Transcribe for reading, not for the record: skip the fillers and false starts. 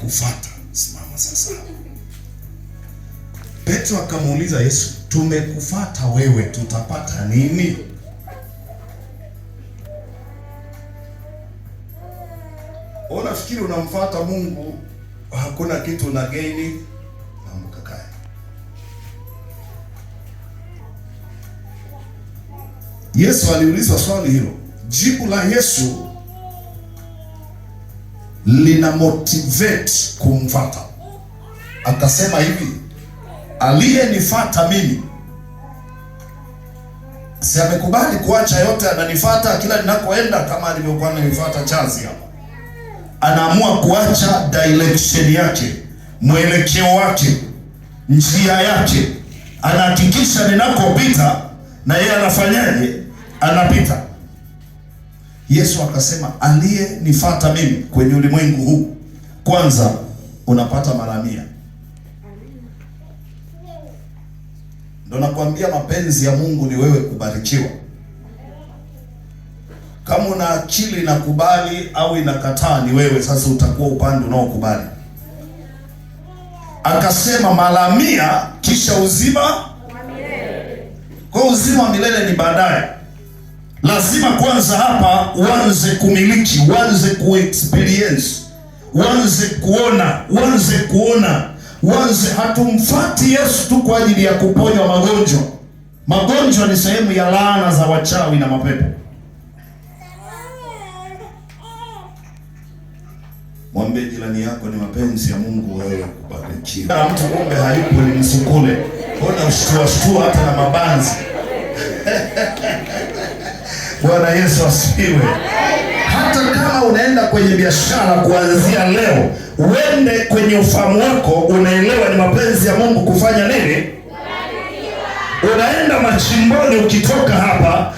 nitakufuata. Simama sasa. Petro akamuuliza Yesu, tumekufuata wewe, tutapata nini? Unafikiri unamfuata Mungu, hakuna kitu una gaini? Amka kae. Yesu aliulizwa swali hilo. Jibu la Yesu lina motivate kumfuata. Akasema hivi, aliyenifuata mimi, si amekubali kuacha yote, ananifuata kila ninakoenda, kama alivyokuwa ananifuata Chazi hapa. Anaamua kuacha direction yake, mwelekeo wake, njia yake. Anahakikisha ninakopita na yeye anafanyaje? Anapita. Yesu akasema, aliyenifuata mimi kwenye ulimwengu huu, kwanza unapata mara 100. Ndio nakwambia mapenzi ya Mungu ni wewe kubarikiwa. Kama una akili inakubali au inakataa, ni wewe sasa utakuwa upande unaokubali. Akasema mara 100, kisha uzima wa milele. Kwa uzima wa milele ni baadaye. Lazima kwanza hapa uanze kumiliki, uanze kuexperience, uanze kuona. Hatumfuati Yesu tu kwa ajili ya kuponywa magonjwa. Magonjwa ni sehemu ya laana za wachawi na mapepo. Mwambie jirani yako, ni mapenzi ya Mungu wewe kubarikiwa. Mtu kumbe hayupo, ni msukule. Ona shtua hata na mabanzi. Bwana Yesu asifiwe. Hata kama unaenda kwenye biashara kuanzia leo, uende kwenye ufahamu wako unaelewa ni mapenzi ya Mungu kufanya nini? Unaenda machimboni, ukitoka hapa